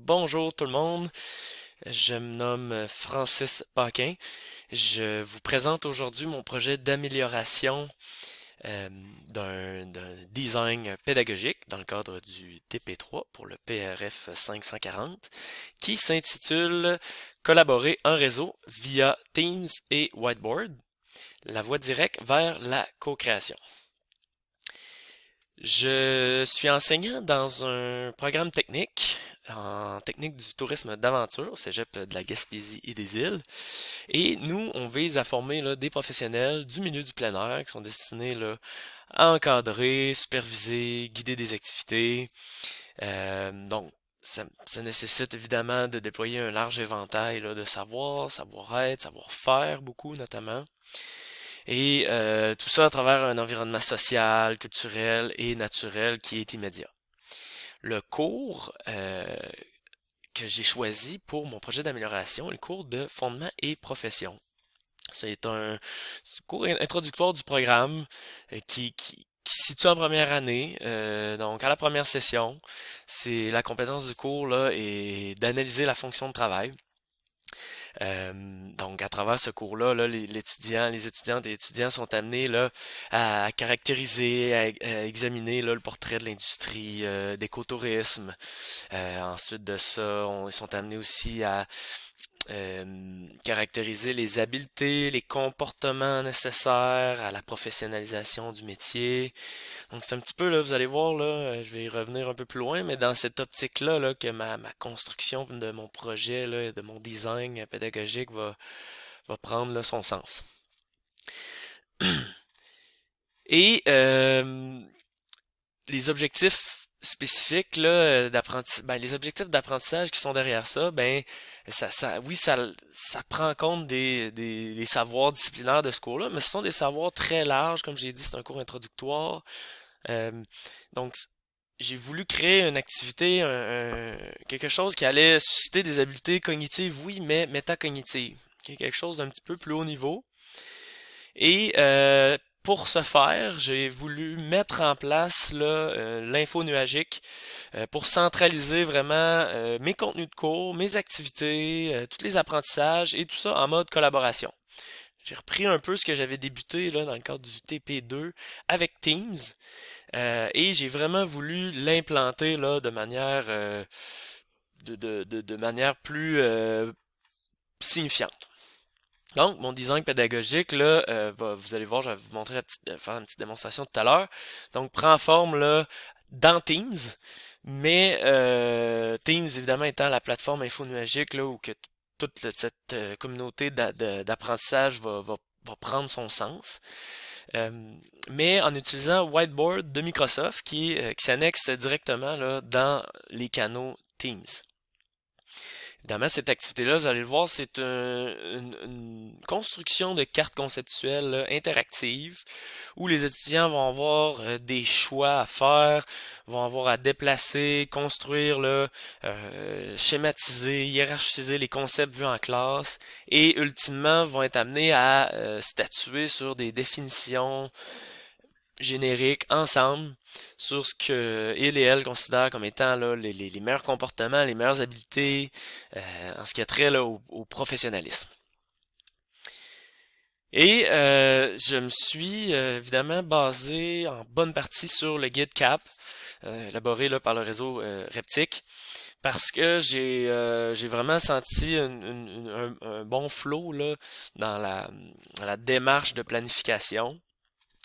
bonjour tout le monde. Je me nomme Francis Paquin. Je vous présente aujourd'hui mon projet d'amélioration euh, d'un design pédagogique dans le cadre du TP3 pour le PRF 540 qui s'intitule Collaborer en réseau via Teams et Whiteboard, la voie directe vers la co-création. Je suis enseignant dans un programme technique, en technique du tourisme d'aventure au Cégep de la Gaspésie et des Îles. Et nous, on vise à former là, des professionnels du milieu du plein air qui sont destinés là, à encadrer, superviser, guider des activités. Donc, ça nécessite évidemment de déployer un large éventail là, de savoir, savoir-être, savoir-faire beaucoup notamment. Et tout ça à travers un environnement social, culturel et naturel qui est immédiat. Le cours que j'ai choisi pour mon projet d'amélioration est le cours de fondement et profession. C'est un cours introductoire du programme qui se situe en première année. Donc à la première session, c'est la compétence du cours là est d'analyser la fonction de travail. Donc, à travers ce cours-là, là, les étudiantes et étudiants sont amenés là, à caractériser, à examiner là, le portrait de l'industrie d'écotourisme. Ensuite de ça, ils sont amenés aussi à caractériser les habiletés, les comportements nécessaires à la professionnalisation du métier. Donc c'est un petit peu là, vous allez voir là, je vais y revenir un peu plus loin, mais dans cette optique-là là, que ma construction de mon projet là, de mon design pédagogique va prendre là, son sens. Et les objectifs spécifiques là, les objectifs d'apprentissage qui sont derrière ça, ben oui, ça prend en compte les savoirs disciplinaires de ce cours-là, mais ce sont des savoirs très larges, comme j'ai dit, c'est un cours introductoire. Euh, donc, j'ai voulu créer une activité, quelque chose qui allait susciter des habiletés cognitives, oui, mais métacognitives. Ok, quelque chose d'un petit peu plus haut niveau. Et pour ce faire, j'ai voulu mettre en place là, l'info nuagique pour centraliser vraiment mes contenus de cours, mes activités, tous les apprentissages et tout ça en mode collaboration. J'ai repris un peu ce que j'avais débuté là, dans le cadre du TP2 avec Teams et j'ai vraiment voulu l'implanter là de manière de manière plus signifiante. Donc, mon design pédagogique, là, vous allez voir, je vais vous montrer faire une petite démonstration tout à l'heure. Donc, prend forme là dans Teams, mais Teams, évidemment, étant la plateforme infonuagique là, où que cette communauté d'apprentissage va prendre son sens. Euh, mais en utilisant Whiteboard de Microsoft qui s'annexe directement là, dans les canaux Teams. Évidemment, cette activité-là, vous allez le voir, c'est une construction de cartes conceptuelles là, interactives où les étudiants vont avoir des choix à faire, vont avoir à déplacer, construire, là, schématiser, hiérarchiser les concepts vus en classe et ultimement vont être amenés à statuer sur des définitions génériques ensemble sur ce que il et elle considèrent comme étant là, les meilleurs comportements, les meilleures habiletés en ce qui a trait là, au professionnalisme. Et je me suis évidemment basé en bonne partie sur le guide CAP, élaboré là, par le réseau Reptic, parce que j'ai vraiment senti un bon flow là, dans la démarche de planification.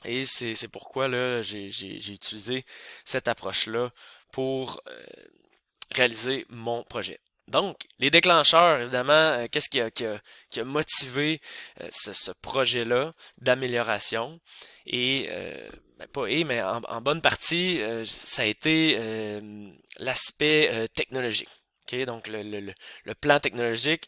Et c'est pourquoi là j'ai utilisé cette approche-là pour réaliser mon projet. Donc, les déclencheurs, évidemment, qu'est-ce qui a motivé ce projet-là d'amélioration? Et, pas et, mais en bonne partie, ça a été l'aspect technologique. Ok, donc le plan technologique,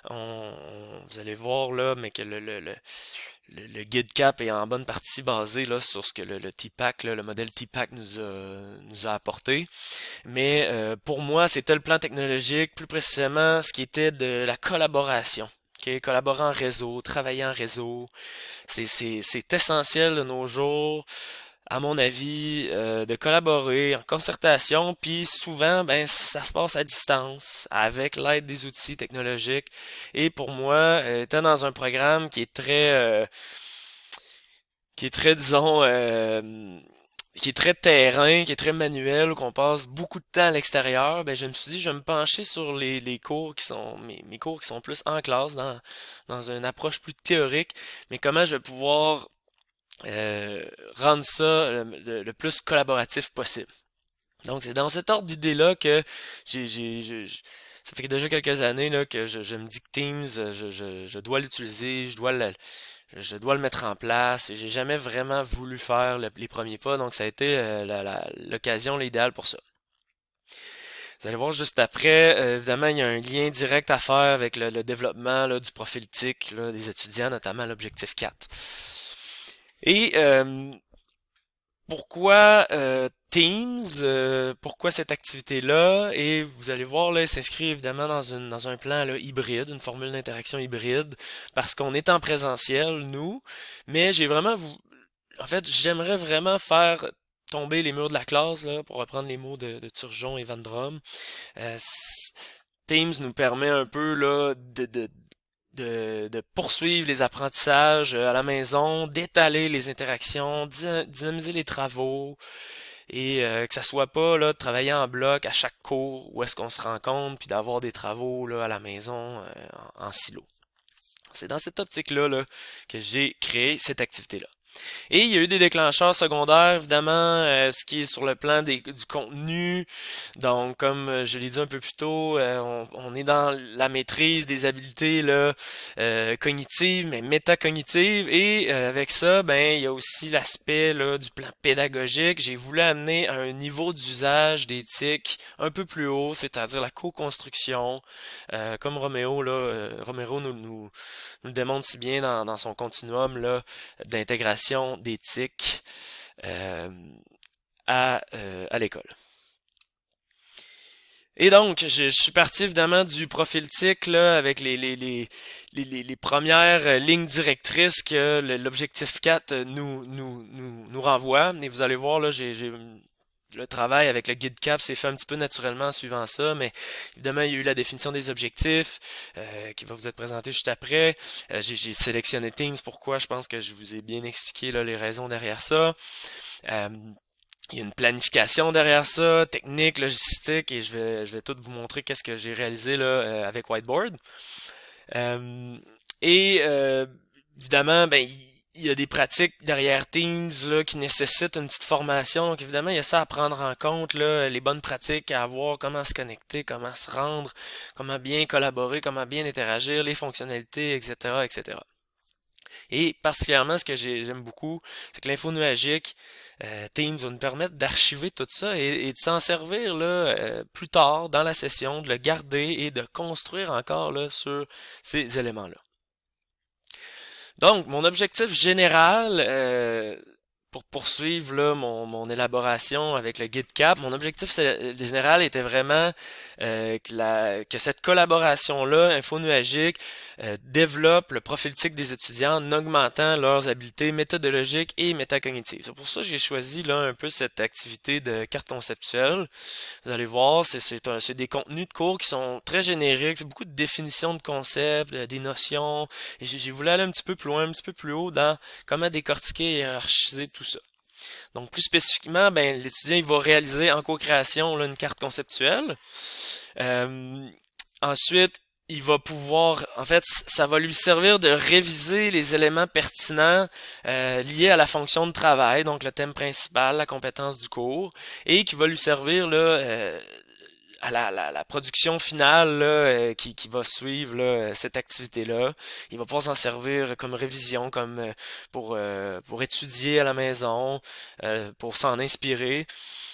vous allez voir là, mais que le guide CAP est en bonne partie basé là, sur ce que le TPAC, là, le modèle TPAC nous a apporté. Mais pour moi, c'était le plan technologique, plus précisément ce qui était de la collaboration. Okay? Collaborer en réseau, travailler en réseau, c'est essentiel de nos jours à mon avis, de collaborer en concertation, puis souvent, ben, ça se passe à distance, avec l'aide des outils technologiques. Et pour moi, étant dans un programme disons, qui est très terrain, qui est très manuel, où qu'on passe beaucoup de temps à l'extérieur, ben je me suis dit, je vais me pencher sur les cours qui sont, mes cours qui sont plus en classe, dans une approche plus théorique, mais comment je vais pouvoir euh, rendre ça le plus collaboratif possible. Donc c'est dans cet ordre d'idée-là que ça fait déjà quelques années là, que je me dis que Teams, je dois l'utiliser, je dois le mettre en place. J'ai jamais vraiment voulu faire les premiers pas, donc ça a été l'occasion, l'idéal pour ça. Vous allez voir juste après, évidemment, il y a un lien direct à faire avec le développement là, du profil TIC là, des étudiants, notamment l'objectif 4. Et pourquoi Teams, pourquoi cette activité-là? Et vous allez voir, là, elle s'inscrit évidemment dans un plan là, hybride, une formule d'interaction hybride, parce qu'on est en présentiel, nous, mais en fait, j'aimerais vraiment faire tomber les murs de la classe, là, pour reprendre les mots de Turgeon et Van Drom. Euh, s- Teams nous permet un peu là, de poursuivre les apprentissages à la maison, d'étaler les interactions, dynamiser les travaux et que ça soit pas là de travailler en bloc à chaque cours où est-ce qu'on se rencontre puis d'avoir des travaux là à la maison en silo. C'est dans cette optique-là là, que j'ai créé cette activité-là. Et il y a eu des déclencheurs secondaires, évidemment, ce qui est sur le plan du contenu. Donc, comme je l'ai dit un peu plus tôt, on est dans la maîtrise des habiletés là, cognitives, mais métacognitives. Et avec ça, ben, il y a aussi l'aspect là, du plan pédagogique. J'ai voulu amener à un niveau d'usage d'éthique un peu plus haut, c'est-à-dire la co-construction, comme Romero nous le démontre si bien dans son continuum là, d'intégration d'éthique euh, à l'école. Et donc, je suis parti évidemment du profil TIC là, avec les premières lignes directrices que l'objectif 4 nous renvoie. Et vous allez voir, là, le travail avec le guide CAP s'est fait un petit peu naturellement en suivant ça, mais évidemment, il y a eu la définition des objectifs qui va vous être présentée juste après. J'ai sélectionné Teams. Pourquoi? Je pense que je vous ai bien expliqué là, les raisons derrière ça. Euh, il y a une planification derrière ça, technique, logistique, et je vais tout vous montrer qu'est-ce que j'ai réalisé là, avec Whiteboard. Euh, et évidemment, ben, il y a des pratiques derrière Teams là, qui nécessitent une petite formation. Donc évidemment, il y a ça à prendre en compte, là, les bonnes pratiques à avoir, comment se connecter, comment se rendre, comment bien collaborer, comment bien interagir, les fonctionnalités, etc., etc. Et particulièrement, ce que j'aime beaucoup, c'est que l'info nuagique, Teams va nous permettre d'archiver tout ça et de s'en servir là, plus tard dans la session, de le garder et de construire encore là, sur ces éléments-là. Donc, mon objectif général, pour poursuivre là, mon élaboration avec le guide CAP, mon objectif général était vraiment que cette collaboration-là, infonuagique, développe le profil TIC des étudiants en augmentant leurs habiletés méthodologiques et métacognitives. C'est pour ça que j'ai choisi là un peu cette activité de carte conceptuelle. Vous allez voir, c'est des contenus de cours qui sont très génériques, c'est beaucoup de définitions de concepts, des notions, et j'ai voulu aller un petit peu plus loin, un petit peu plus haut dans comment décortiquer et hiérarchiser tout ça. Donc plus spécifiquement, ben, l'étudiant il va réaliser en co-création là, une carte conceptuelle. Euh, Ensuite, il va pouvoir, en fait, ça va lui servir de réviser les éléments pertinents liés à la fonction de travail, donc le thème principal, la compétence du cours, et qui va lui servir là, à la production finale là, qui va suivre là, cette activité-là. Il va pouvoir s'en servir comme révision, comme pour étudier à la maison, pour s'en inspirer.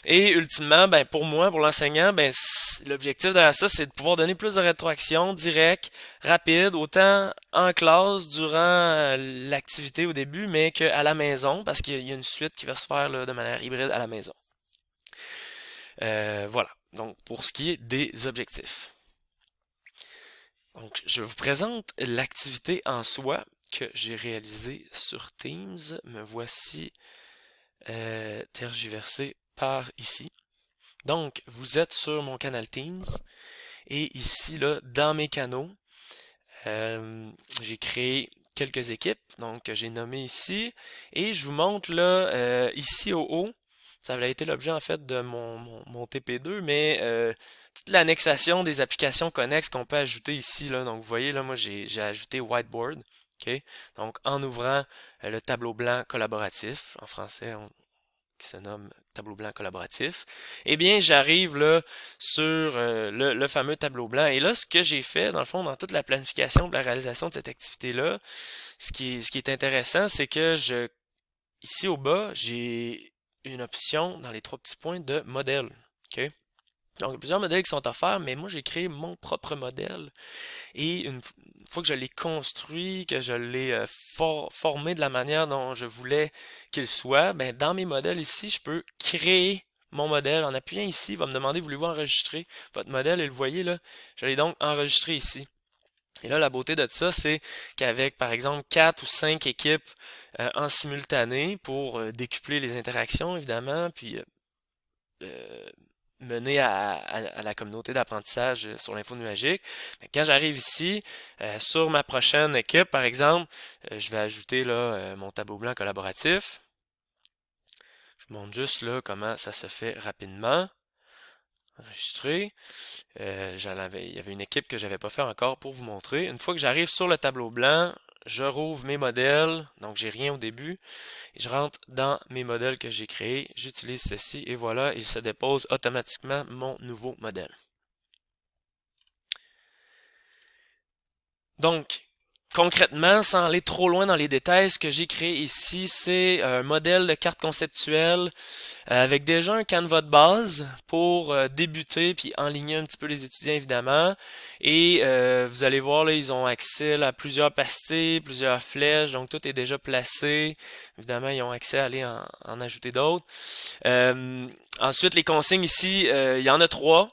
Et ultimement, ben, pour moi, pour l'enseignant, ben, l'objectif derrière ça, c'est de pouvoir donner plus de rétroaction directe, rapide, autant en classe durant l'activité au début, mais qu'à la maison, parce qu'il y a une suite qui va se faire là, de manière hybride à la maison. Voilà. Donc, pour ce qui est des objectifs. Donc, je vous présente l'activité en soi que j'ai réalisée sur Teams. Me voici tergiversé par ici. Donc, vous êtes sur mon canal Teams et ici, là, dans mes canaux, j'ai créé quelques équipes, donc que j'ai nommées ici, et je vous montre là, ici au haut, ça avait été l'objet en fait de mon TP2, mais toute l'annexation des applications connexes qu'on peut ajouter ici, là, donc vous voyez là, moi j'ai ajouté Whiteboard, ok? Donc en ouvrant le tableau blanc collaboratif, en français qui se nomme tableau blanc collaboratif, eh bien, j'arrive là sur le fameux tableau blanc. Et là, ce que j'ai fait, dans le fond, dans toute la planification, la réalisation de cette activité-là, ce qui est intéressant, c'est que ici au bas, j'ai une option dans les trois petits points de modèle. OK? Donc, il y a plusieurs modèles qui sont offerts, mais moi, j'ai créé mon propre modèle. Et une fois que je l'ai construit, que je l'ai formé de la manière dont je voulais qu'il soit, ben, dans mes modèles ici, je peux créer mon modèle. En appuyant ici, il va me demander, voulez-vous enregistrer votre modèle? Et le voyez là, je l'ai donc enregistré ici. Et là, la beauté de ça, c'est qu'avec, par exemple, 4 ou 5 équipes en simultané pour décupler les interactions, évidemment, puis euh, mener à la communauté d'apprentissage sur l'info nuagique. Mais quand j'arrive ici, sur ma prochaine équipe, par exemple, je vais ajouter là mon tableau blanc collaboratif. Je vous montre juste là comment ça se fait rapidement. Enregistrer. Il y avait une équipe que j'avais pas fait encore pour vous montrer. Une fois que j'arrive sur le tableau blanc, je rouvre mes modèles, donc j'ai rien au début. Et je rentre dans mes modèles que j'ai créés, j'utilise ceci et voilà, il se dépose automatiquement mon nouveau modèle. Donc, concrètement, sans aller trop loin dans les détails, ce que j'ai créé ici, c'est un modèle de carte conceptuelle avec déjà un canevas de base pour débuter puis enligner un petit peu les étudiants évidemment. Et vous allez voir là, ils ont accès à plusieurs pastilles, plusieurs flèches, donc tout est déjà placé. Évidemment, ils ont accès à aller en ajouter d'autres. Ensuite, les consignes ici, il y en a trois.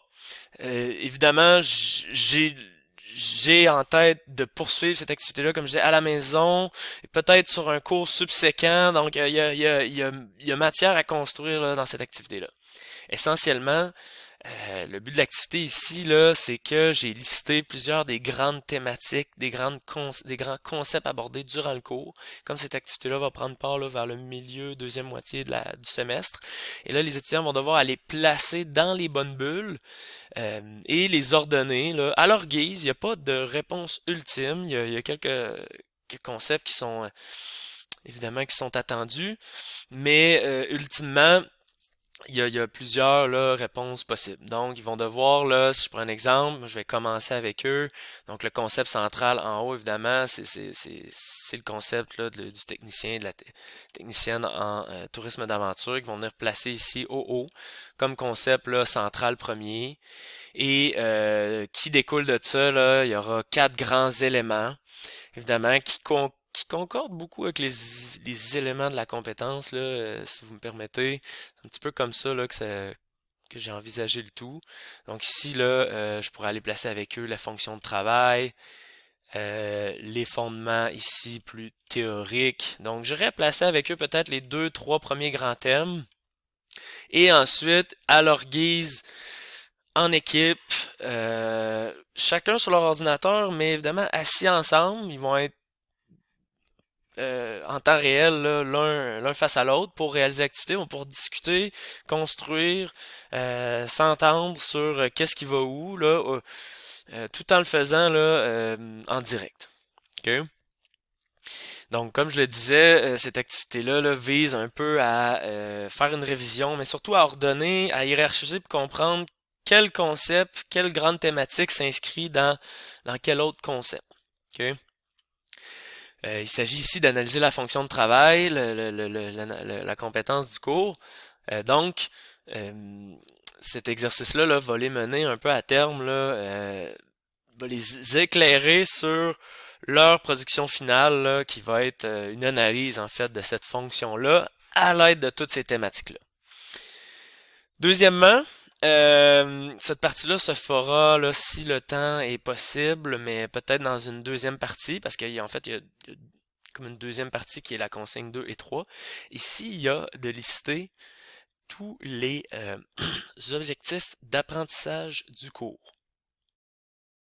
Évidemment, j'ai en tête de poursuivre cette activité-là, comme je disais, à la maison, peut-être sur un cours subséquent. Donc, il y a matière à construire là, dans cette activité-là. Essentiellement, le but de l'activité ici, là, c'est que j'ai listé plusieurs des grandes thématiques, des grands concepts abordés durant le cours. Comme cette activité-là va prendre part là, vers le milieu, deuxième moitié du semestre. Et là, les étudiants vont devoir aller placer dans les bonnes bulles et les ordonner là, à leur guise. Il n'y a pas de réponse ultime. Il y a quelques concepts qui sont évidemment qui sont attendus, mais ultimement, il y a plusieurs là, réponses possibles. Donc, ils vont devoir, là, si je prends un exemple, je vais commencer avec eux. Donc, le concept central en haut, évidemment, c'est le concept là, du technicien, de la technicienne en tourisme d'aventure qui vont venir placer ici au haut comme concept là, central premier. Et qui découle de ça, là, il y aura quatre grands éléments, évidemment, qui concordent beaucoup avec les éléments de la compétence, là, si vous me permettez. C'est un petit peu comme ça, là, que j'ai envisagé le tout. Donc ici, là, je pourrais aller placer avec eux la fonction de travail, les fondements ici plus théoriques. Donc j'aurais placé avec eux peut-être les deux, trois premiers grands thèmes. Et ensuite, à leur guise, en équipe, chacun sur leur ordinateur, mais évidemment assis ensemble, ils vont être en temps réel, l'un face à l'autre pour réaliser l'activité, on pour discuter, construire, s'entendre sur qu'est-ce qui va où, là, tout en le faisant là, en direct. OK? Donc, comme je le disais, cette activité-là là, vise un peu à faire une révision, mais surtout à ordonner, à hiérarchiser pour comprendre quel concept, quelle grande thématique s'inscrit dans quel autre concept. OK? Il s'agit ici d'analyser la fonction de travail, la compétence du cours. Donc, cet exercice-là là, va les mener un peu à terme, là, va les éclairer sur leur production finale, là, qui va être une analyse en fait de cette fonction-là à l'aide de toutes ces thématiques-là. Deuxièmement, cette partie-là se fera là, si le temps est possible, mais peut-être dans une deuxième partie, parce qu'en fait, il y a comme une deuxième partie qui est la consigne 2 et 3. Ici, il y a de lister tous les objectifs d'apprentissage du cours.